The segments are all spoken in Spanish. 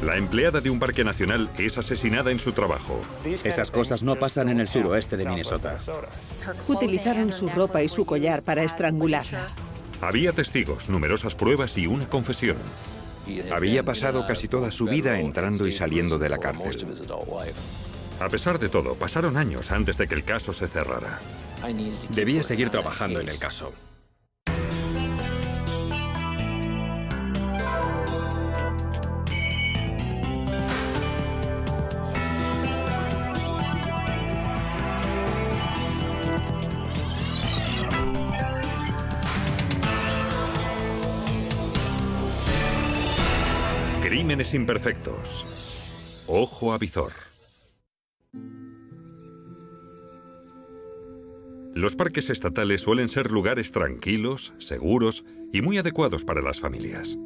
La empleada de un parque nacional es asesinada en su trabajo. Esas cosas no pasan en el suroeste de Minnesota. Utilizaron su ropa y su collar para estrangularla. Había testigos, numerosas pruebas y una confesión. Había pasado casi toda su vida entrando y saliendo de la cárcel. A pesar de todo, pasaron años antes de que el caso se cerrara. Debía seguir trabajando en el caso. Crímenes imperfectos. Ojo avizor. Los parques estatales suelen ser lugares tranquilos, seguros y muy adecuados para las familias.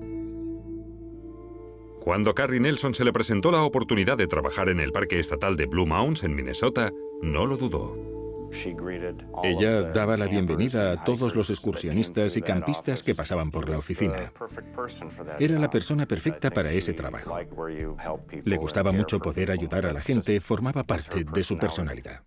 Cuando Carrie Nelson se le presentó la oportunidad de trabajar en el Parque Estatal de Blue Mounds, en Minnesota, no lo dudó. Ella daba la bienvenida a todos los excursionistas y campistas que pasaban por la oficina. Era la persona perfecta para ese trabajo. Le gustaba mucho poder ayudar a la gente, formaba parte de su personalidad.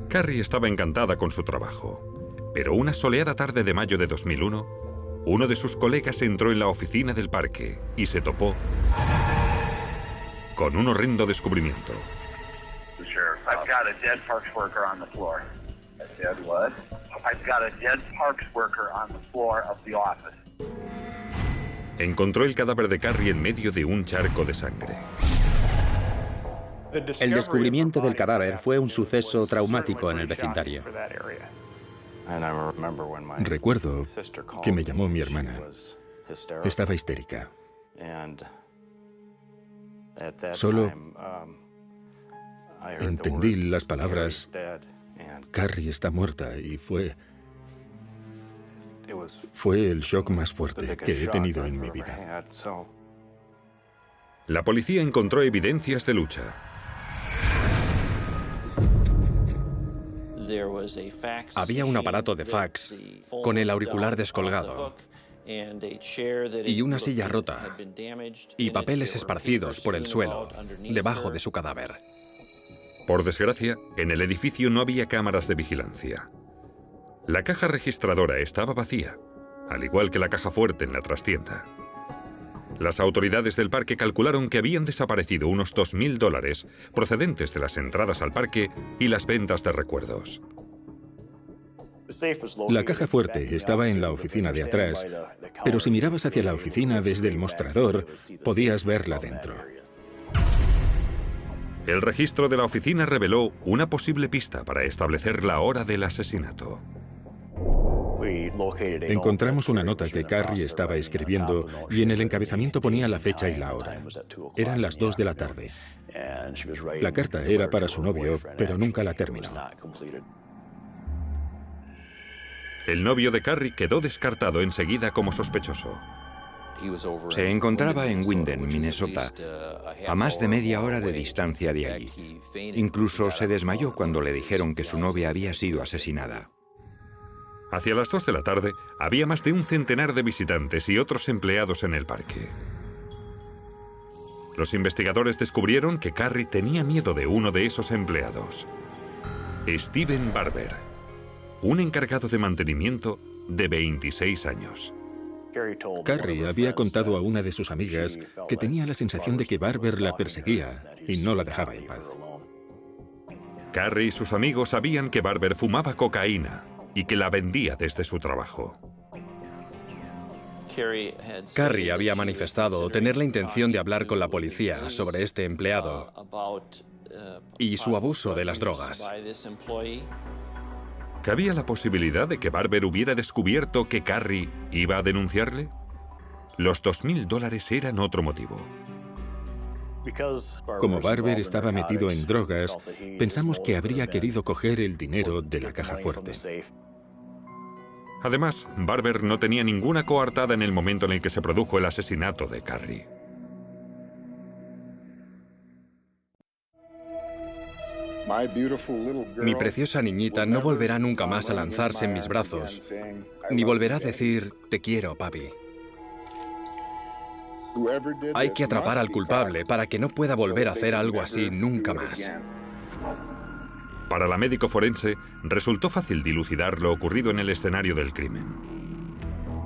Carrie estaba encantada con su trabajo, pero una soleada tarde de mayo de 2001, uno de sus colegas entró en la oficina del parque y se topó con un horrendo descubrimiento. I've got a dead parks worker on the floor. A dead what? I've got a dead parks worker on the floor of the office. Encontró el cadáver de Carrie en medio de un charco de sangre. El descubrimiento del cadáver fue un suceso traumático en el vecindario. Recuerdo que me llamó mi hermana. Estaba histérica. Solo entendí las palabras, Carrie está muerta, y fue el shock más fuerte que he tenido en mi vida. La policía encontró evidencias de lucha. Había un aparato de fax con el auricular descolgado y una silla rota y papeles esparcidos por el suelo debajo de su cadáver. Por desgracia, en el edificio no había cámaras de vigilancia. La caja registradora estaba vacía, al igual que la caja fuerte en la trastienda. Las autoridades del parque calcularon que habían desaparecido unos $2.000 procedentes de las entradas al parque y las ventas de recuerdos. La caja fuerte estaba en la oficina de atrás, pero si mirabas hacia la oficina desde el mostrador, podías verla dentro. El registro de la oficina reveló una posible pista para establecer la hora del asesinato. Encontramos una nota que Carrie estaba escribiendo y en el encabezamiento ponía la fecha y la hora. Eran las 2 de la tarde. La carta era para su novio, pero nunca la terminó. El novio de Carrie quedó descartado enseguida como sospechoso. Se encontraba en Winden, Minnesota, a más de media hora de distancia de allí. Incluso se desmayó cuando le dijeron que su novia había sido asesinada. Hacia las 2 de la tarde, había más de un centenar de visitantes y otros empleados en el parque. Los investigadores descubrieron que Carrie tenía miedo de uno de esos empleados, Steven Barber, un encargado de mantenimiento de 26 años. Carrie había contado a una de sus amigas que tenía la sensación de que Barber la perseguía y no la dejaba en paz. Carrie y sus amigos sabían que Barber fumaba cocaína y que la vendía desde su trabajo. Carrie había manifestado tener la intención de hablar con la policía sobre este empleado y su abuso de las drogas. ¿Cabía la posibilidad de que Barber hubiera descubierto que Carrie iba a denunciarle? Los $2.000 eran otro motivo. Como Barber estaba metido en drogas, pensamos que habría querido coger el dinero de la caja fuerte. Además, Barber no tenía ninguna coartada en el momento en el que se produjo el asesinato de Carrie. Mi preciosa niñita no volverá nunca más a lanzarse en mis brazos, ni volverá a decir, te quiero, papi. Hay que atrapar al culpable para que no pueda volver a hacer algo así nunca más. Para la médico forense, resultó fácil dilucidar lo ocurrido en el escenario del crimen.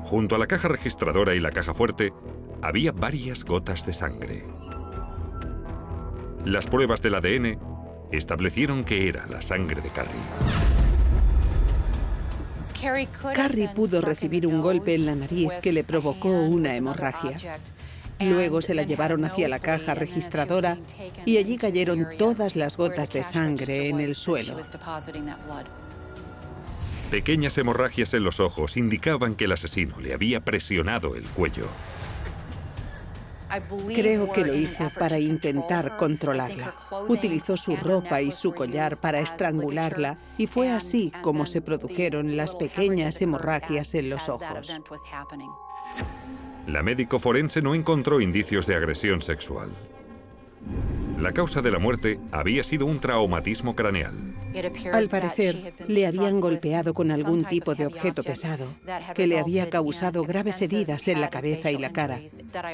Junto a la caja registradora y la caja fuerte, había varias gotas de sangre. Las pruebas del ADN establecieron que era la sangre de Carrie. Carrie pudo recibir un golpe en la nariz que le provocó una hemorragia. Luego se la llevaron hacia la caja registradora y allí cayeron todas las gotas de sangre en el suelo. Pequeñas hemorragias en los ojos indicaban que el asesino le había presionado el cuello. Creo que lo hizo para intentar controlarla. Utilizó su ropa y su collar para estrangularla y fue así como se produjeron las pequeñas hemorragias en los ojos. La médico forense no encontró indicios de agresión sexual. La causa de la muerte había sido un traumatismo craneal. Al parecer, le habían golpeado con algún tipo de objeto pesado que le había causado graves heridas en la cabeza y la cara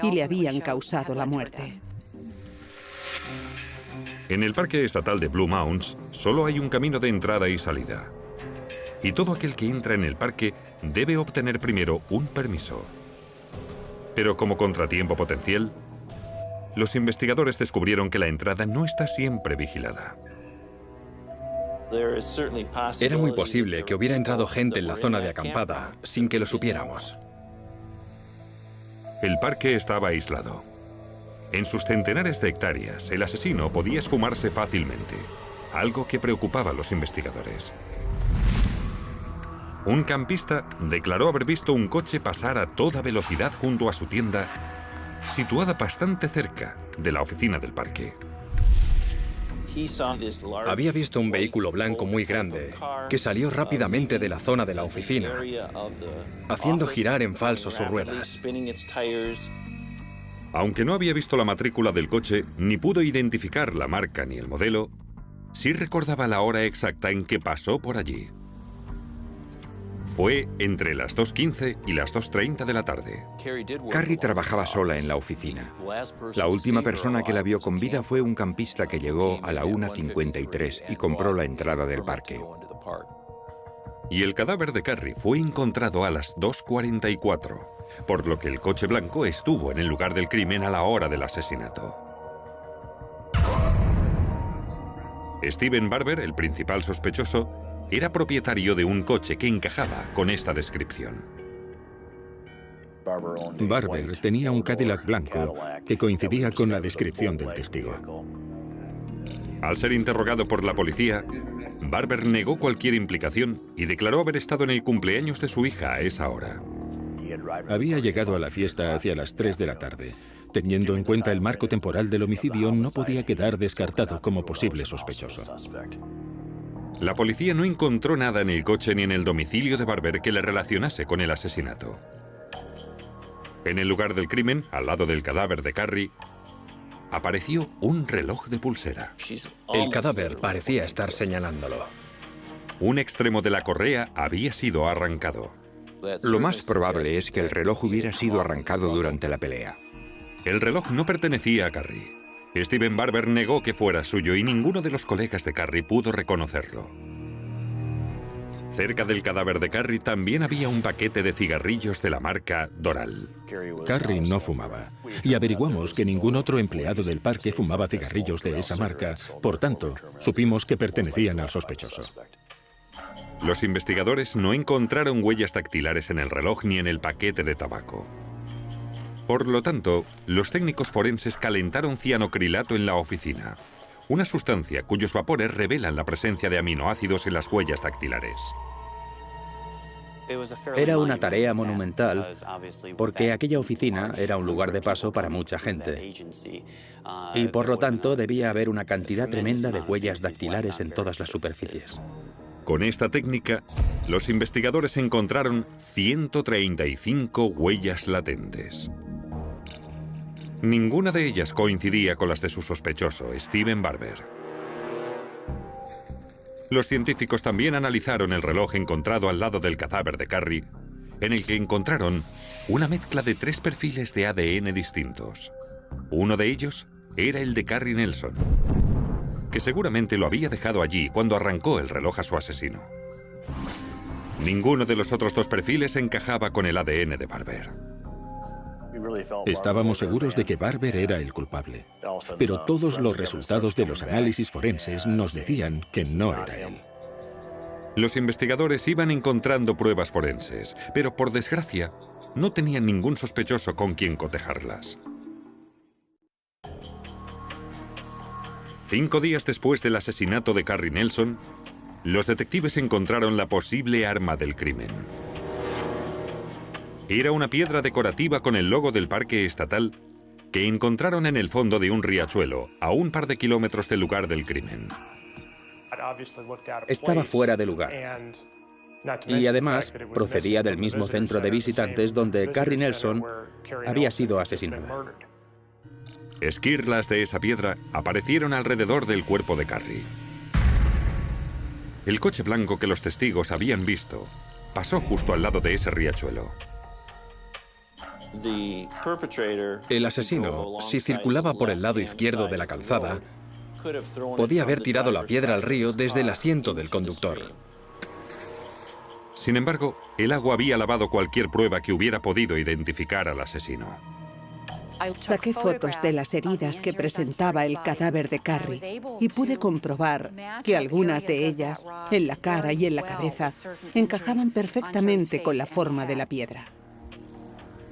y le habían causado la muerte. En el Parque Estatal de Blue Mounds solo hay un camino de entrada y salida. Y todo aquel que entra en el parque debe obtener primero un permiso. Pero como contratiempo potencial, los investigadores descubrieron que la entrada no está siempre vigilada. Era muy posible que hubiera entrado gente en la zona de acampada sin que lo supiéramos. El parque estaba aislado. En sus centenares de hectáreas, el asesino podía esfumarse fácilmente, algo que preocupaba a los investigadores. Un campista declaró haber visto un coche pasar a toda velocidad junto a su tienda, situada bastante cerca de la oficina del parque. Había visto un vehículo blanco muy grande que salió rápidamente de la zona de la oficina, haciendo girar en falso sus ruedas. Aunque no había visto la matrícula del coche, ni pudo identificar la marca ni el modelo, sí recordaba la hora exacta en que pasó por allí. Fue entre las 2:15 y las 2:30 de la tarde. Carrie trabajaba sola en la oficina. La última persona que la vio con vida fue un campista que llegó a la 1:53 y compró la entrada del parque. Y el cadáver de Carrie fue encontrado a las 2:44, por lo que el coche blanco estuvo en el lugar del crimen a la hora del asesinato. Steven Barber, el principal sospechoso, era propietario de un coche que encajaba con esta descripción. Barber tenía un Cadillac blanco que coincidía con la descripción del testigo. Al ser interrogado por la policía, Barber negó cualquier implicación y declaró haber estado en el cumpleaños de su hija a esa hora. Había llegado a la fiesta hacia las 3 de la tarde. Teniendo en cuenta el marco temporal del homicidio, no podía quedar descartado como posible sospechoso. La policía no encontró nada en el coche ni en el domicilio de Barber que le relacionase con el asesinato. En el lugar del crimen, al lado del cadáver de Carrie, apareció un reloj de pulsera. El cadáver parecía estar señalándolo. Un extremo de la correa había sido arrancado. Lo más probable es que el reloj hubiera sido arrancado durante la pelea. El reloj no pertenecía a Carrie. Steven Barber negó que fuera suyo y ninguno de los colegas de Carrie pudo reconocerlo. Cerca del cadáver de Carrie también había un paquete de cigarrillos de la marca Doral. Carrie no fumaba, y averiguamos que ningún otro empleado del parque fumaba cigarrillos de esa marca. Por tanto, supimos que pertenecían al sospechoso. Los investigadores no encontraron huellas dactilares en el reloj ni en el paquete de tabaco. Por lo tanto, los técnicos forenses calentaron cianocrilato en la oficina, una sustancia cuyos vapores revelan la presencia de aminoácidos en las huellas dactilares. Era una tarea monumental porque aquella oficina era un lugar de paso para mucha gente y por lo tanto debía haber una cantidad tremenda de huellas dactilares en todas las superficies. Con esta técnica, los investigadores encontraron 135 huellas latentes. Ninguna de ellas coincidía con las de su sospechoso, Steven Barber. Los científicos también analizaron el reloj encontrado al lado del cadáver de Carrie, en el que encontraron una mezcla de 3 perfiles de ADN distintos. Uno de ellos era el de Carrie Nelson, que seguramente lo había dejado allí cuando arrancó el reloj a su asesino. Ninguno de los otros 2 perfiles encajaba con el ADN de Barber. Estábamos seguros de que Barber era el culpable, pero todos los resultados de los análisis forenses nos decían que no era él. Los investigadores iban encontrando pruebas forenses, pero por desgracia no tenían ningún sospechoso con quien cotejarlas. 5 días después del asesinato de Carrie Nelson, los detectives encontraron la posible arma del crimen. Era una piedra decorativa con el logo del parque estatal que encontraron en el fondo de un riachuelo, a un par de kilómetros del lugar del crimen. Estaba fuera de lugar. Y además procedía del mismo centro de visitantes donde Carrie Nelson había sido asesinada. Esquirlas de esa piedra aparecieron alrededor del cuerpo de Carrie. El coche blanco que los testigos habían visto pasó justo al lado de ese riachuelo. El asesino, si circulaba por el lado izquierdo de la calzada, podía haber tirado la piedra al río desde el asiento del conductor. Sin embargo, el agua había lavado cualquier prueba que hubiera podido identificar al asesino. Saqué fotos de las heridas que presentaba el cadáver de Carrie y pude comprobar que algunas de ellas, en la cara y en la cabeza, encajaban perfectamente con la forma de la piedra.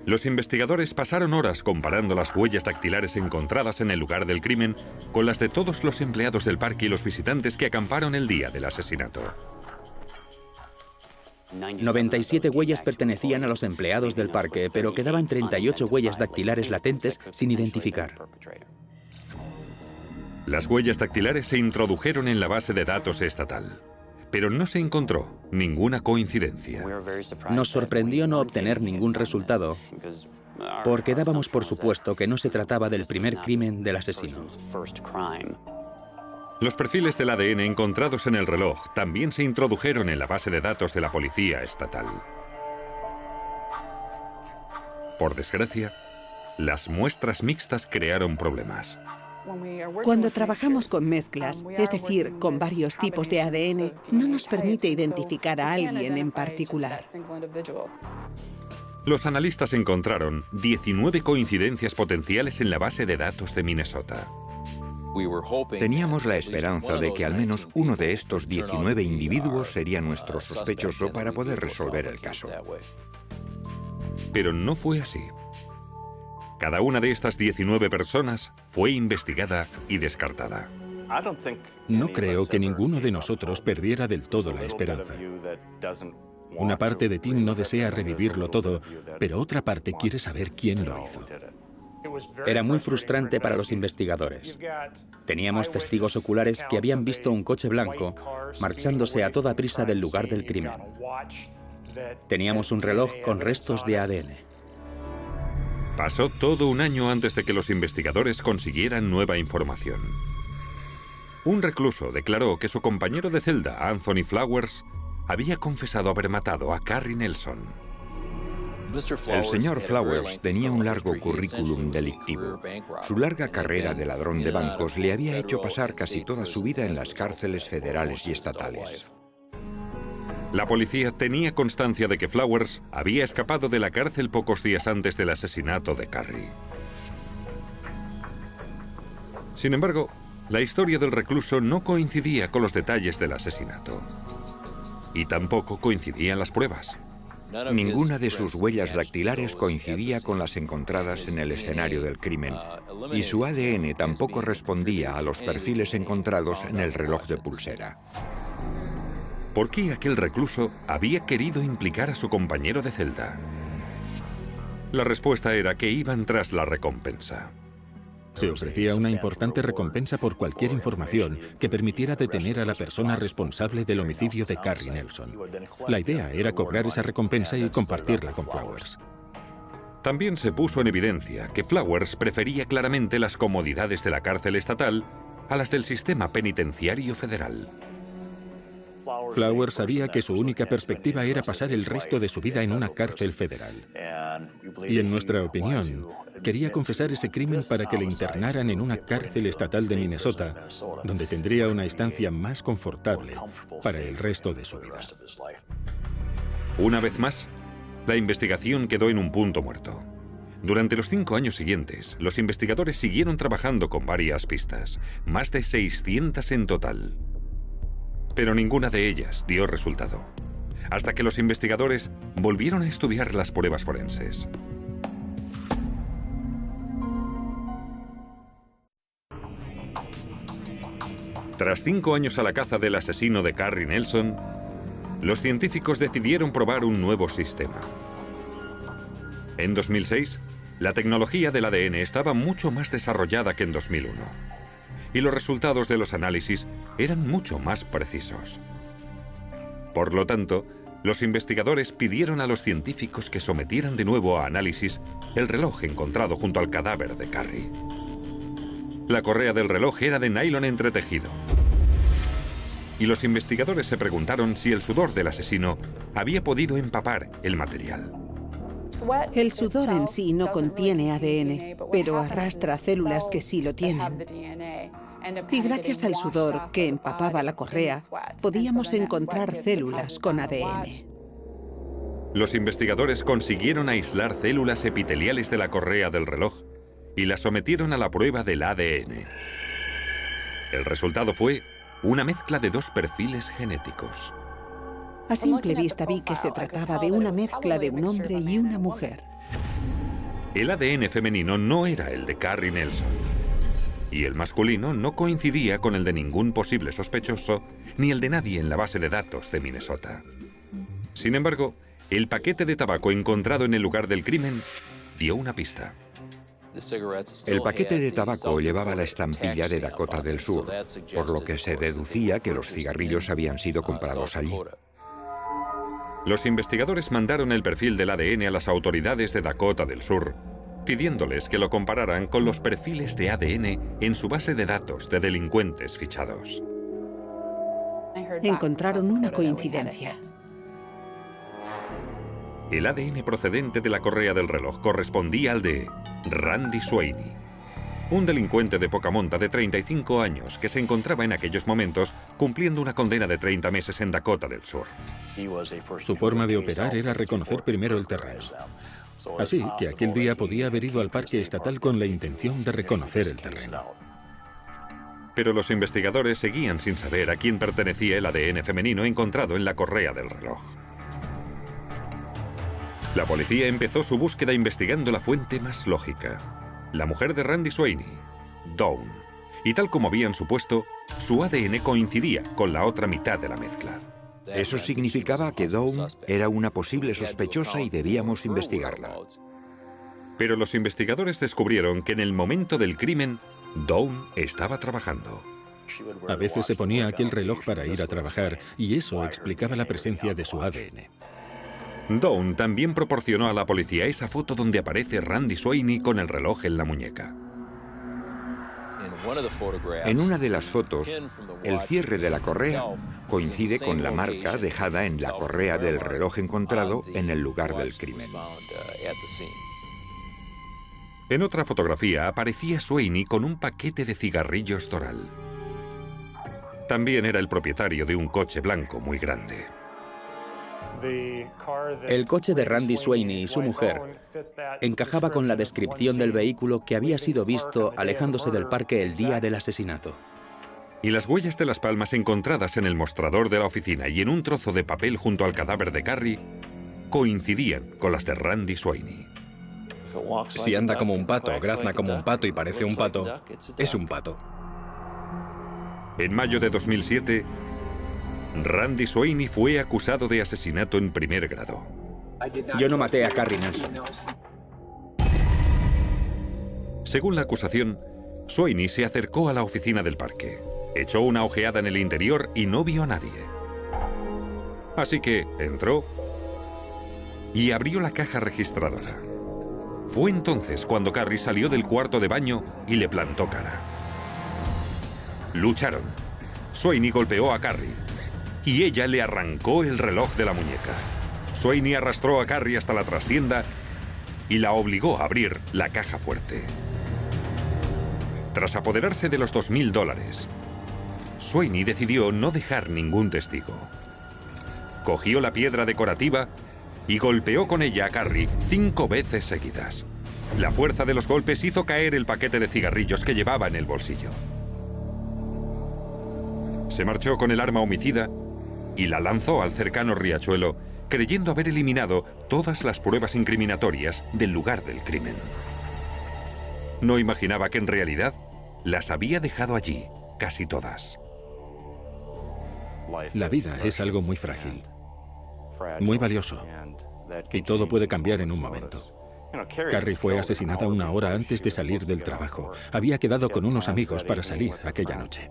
Los investigadores pasaron horas comparando las huellas dactilares encontradas en el lugar del crimen con las de todos los empleados del parque y los visitantes que acamparon el día del asesinato. 97 huellas pertenecían a los empleados del parque, pero quedaban 38 huellas dactilares latentes sin identificar. Las huellas dactilares se introdujeron en la base de datos estatal, pero no se encontró ninguna coincidencia. Nos sorprendió no obtener ningún resultado, porque dábamos por supuesto que no se trataba del primer crimen del asesino. Los perfiles del ADN encontrados en el reloj también se introdujeron en la base de datos de la policía estatal. Por desgracia, las muestras mixtas crearon problemas. Cuando trabajamos con mezclas, es decir, con varios tipos de ADN, no nos permite identificar a alguien en particular. Los analistas encontraron 19 coincidencias potenciales en la base de datos de Minnesota. Teníamos la esperanza de que al menos uno de estos 19 individuos sería nuestro sospechoso para poder resolver el caso. Pero no fue así. Cada una de estas 19 personas fue investigada y descartada. No creo que ninguno de nosotros perdiera del todo la esperanza. Una parte de ti no desea revivirlo todo, pero otra parte quiere saber quién lo hizo. Era muy frustrante para los investigadores. Teníamos testigos oculares que habían visto un coche blanco marchándose a toda prisa del lugar del crimen. Teníamos un reloj con restos de ADN. Pasó todo un año antes de que los investigadores consiguieran nueva información. Un recluso declaró que su compañero de celda, Anthony Flowers, había confesado haber matado a Carrie Nelson. El señor Flowers tenía un largo currículum delictivo. Su larga carrera de ladrón de bancos le había hecho pasar casi toda su vida en las cárceles federales y estatales. La policía tenía constancia de que Flowers había escapado de la cárcel pocos días antes del asesinato de Carrie. Sin embargo, la historia del recluso no coincidía con los detalles del asesinato. Y tampoco coincidían las pruebas. Ninguna de sus huellas dactilares coincidía con las encontradas en el escenario del crimen, y su ADN tampoco respondía a los perfiles encontrados en el reloj de pulsera. ¿Por qué aquel recluso había querido implicar a su compañero de celda? La respuesta era que iban tras la recompensa. Se ofrecía una importante recompensa por cualquier información que permitiera detener a la persona responsable del homicidio de Carrie Nelson. La idea era cobrar esa recompensa y compartirla con Flowers. También se puso en evidencia que Flowers prefería claramente las comodidades de la cárcel estatal a las del sistema penitenciario federal. Flowers sabía que su única perspectiva era pasar el resto de su vida en una cárcel federal. Y en nuestra opinión, quería confesar ese crimen para que le internaran en una cárcel estatal de Minnesota, donde tendría una estancia más confortable para el resto de su vida. Una vez más, la investigación quedó en un punto muerto. Durante los 5 años siguientes, los investigadores siguieron trabajando con varias pistas, más de 600 en total. Pero ninguna de ellas dio resultado, hasta que los investigadores volvieron a estudiar las pruebas forenses. Tras 5 años a la caza del asesino de Carrie Nelson, los científicos decidieron probar un nuevo sistema. En 2006, la tecnología del ADN estaba mucho más desarrollada que en 2001, y los resultados de los análisis eran mucho más precisos. Por lo tanto, los investigadores pidieron a los científicos que sometieran de nuevo a análisis el reloj encontrado junto al cadáver de Carrie. La correa del reloj era de nylon entretejido, y los investigadores se preguntaron si el sudor del asesino había podido empapar el material. El sudor en sí no contiene ADN, pero arrastra células que sí lo tienen. Y gracias al sudor que empapaba la correa, podíamos encontrar células con ADN. Los investigadores consiguieron aislar células epiteliales de la correa del reloj y las sometieron a la prueba del ADN. El resultado fue una mezcla de 2 perfiles genéticos. A simple vista vi que se trataba de una mezcla de un hombre y una mujer. El ADN femenino no era el de Carrie Nelson, y el masculino no coincidía con el de ningún posible sospechoso ni el de nadie en la base de datos de Minnesota. Sin embargo, el paquete de tabaco encontrado en el lugar del crimen dio una pista. El paquete de tabaco llevaba la estampilla de Dakota del Sur, por lo que se deducía que los cigarrillos habían sido comprados allí. Los investigadores mandaron el perfil del ADN a las autoridades de Dakota del Sur, pidiéndoles que lo compararan con los perfiles de ADN en su base de datos de delincuentes fichados. Encontraron una coincidencia. El ADN procedente de la correa del reloj correspondía al de Randy Sweeney, un delincuente de poca monta de 35 años que se encontraba en aquellos momentos cumpliendo una condena de 30 meses en Dakota del Sur. Su forma de operar era reconocer primero el terreno. Así que aquel día podía haber ido al parque estatal con la intención de reconocer el terreno. Pero los investigadores seguían sin saber a quién pertenecía el ADN femenino encontrado en la correa del reloj. La policía empezó su búsqueda investigando la fuente más lógica, la mujer de Randy Sweeney, Dawn, y tal como habían supuesto, su ADN coincidía con la otra mitad de la mezcla. Eso significaba que Dawn era una posible sospechosa y debíamos investigarla. Pero los investigadores descubrieron que en el momento del crimen, Dawn estaba trabajando. A veces se ponía aquel reloj para ir a trabajar, y eso explicaba la presencia de su ADN. Dawn también proporcionó a la policía esa foto donde aparece Randy Sweeney con el reloj en la muñeca. En una de las fotos, el cierre de la correa coincide con la marca dejada en la correa del reloj encontrado en el lugar del crimen. En otra fotografía aparecía Sweeney con un paquete de cigarrillos Doral. También era el propietario de un coche blanco muy grande. El coche de Randy Sweeney y su mujer encajaba con la descripción del vehículo que había sido visto alejándose del parque el día del asesinato. Y las huellas de las palmas encontradas en el mostrador de la oficina y en un trozo de papel junto al cadáver de Carrie coincidían con las de Randy Sweeney. Si anda como un pato, grazna como un pato y parece un pato, es un pato. En mayo de 2007, Randy Sweeney fue acusado de asesinato en primer grado. Yo no maté a Carrie Nelson. Según la acusación, Sweeney se acercó a la oficina del parque, echó una ojeada en el interior y no vio a nadie. Así que entró y abrió la caja registradora. Fue entonces cuando Carrie salió del cuarto de baño y le plantó cara. Lucharon. Sweeney golpeó a Carrie. y ella le arrancó el reloj de la muñeca. Sweeney arrastró a Carrie hasta la trastienda y la obligó a abrir la caja fuerte. Tras apoderarse de los $2000, Sweeney decidió no dejar ningún testigo. Cogió la piedra decorativa y golpeó con ella a Carrie 5 veces seguidas. La fuerza de los golpes hizo caer el paquete de cigarrillos que llevaba en el bolsillo. Se marchó con el arma homicida y la lanzó al cercano riachuelo, creyendo haber eliminado todas las pruebas incriminatorias del lugar del crimen. No imaginaba que en realidad las había dejado allí, casi todas. La vida es algo muy frágil, muy valioso, y todo puede cambiar en un momento. Carrie fue asesinada 1 hora antes de salir del trabajo. Había quedado con unos amigos para salir aquella noche.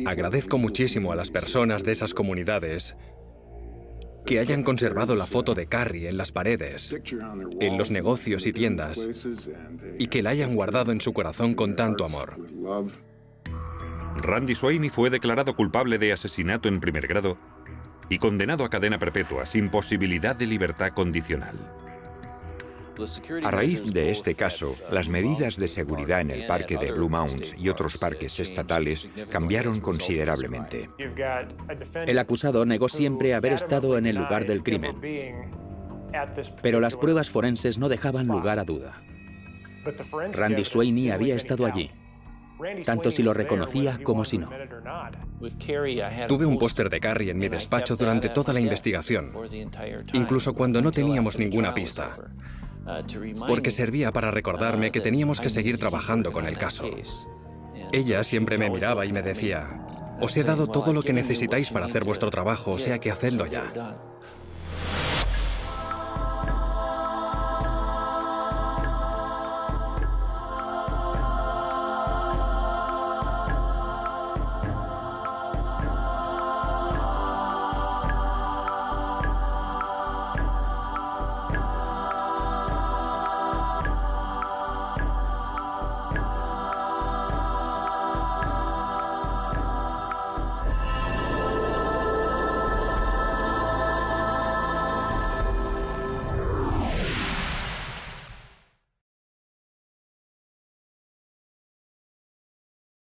Agradezco muchísimo a las personas de esas comunidades que hayan conservado la foto de Carrie en las paredes, en los negocios y tiendas, y que la hayan guardado en su corazón con tanto amor. Randy Sweeney fue declarado culpable de asesinato en primer grado y condenado a cadena perpetua sin posibilidad de libertad condicional. A raíz de este caso, las medidas de seguridad en el parque de Blue Mounds y otros parques estatales cambiaron considerablemente. El acusado negó siempre haber estado en el lugar del crimen, pero las pruebas forenses no dejaban lugar a duda. Randy Sweeney había estado allí, tanto si lo reconocía como si no. Tuve un póster de Carrie en mi despacho durante toda la investigación, incluso cuando no teníamos ninguna pista, porque servía para recordarme que teníamos que seguir trabajando con el caso. Ella siempre me miraba y me decía: os he dado todo lo que necesitáis para hacer vuestro trabajo, o sea que hacedlo ya.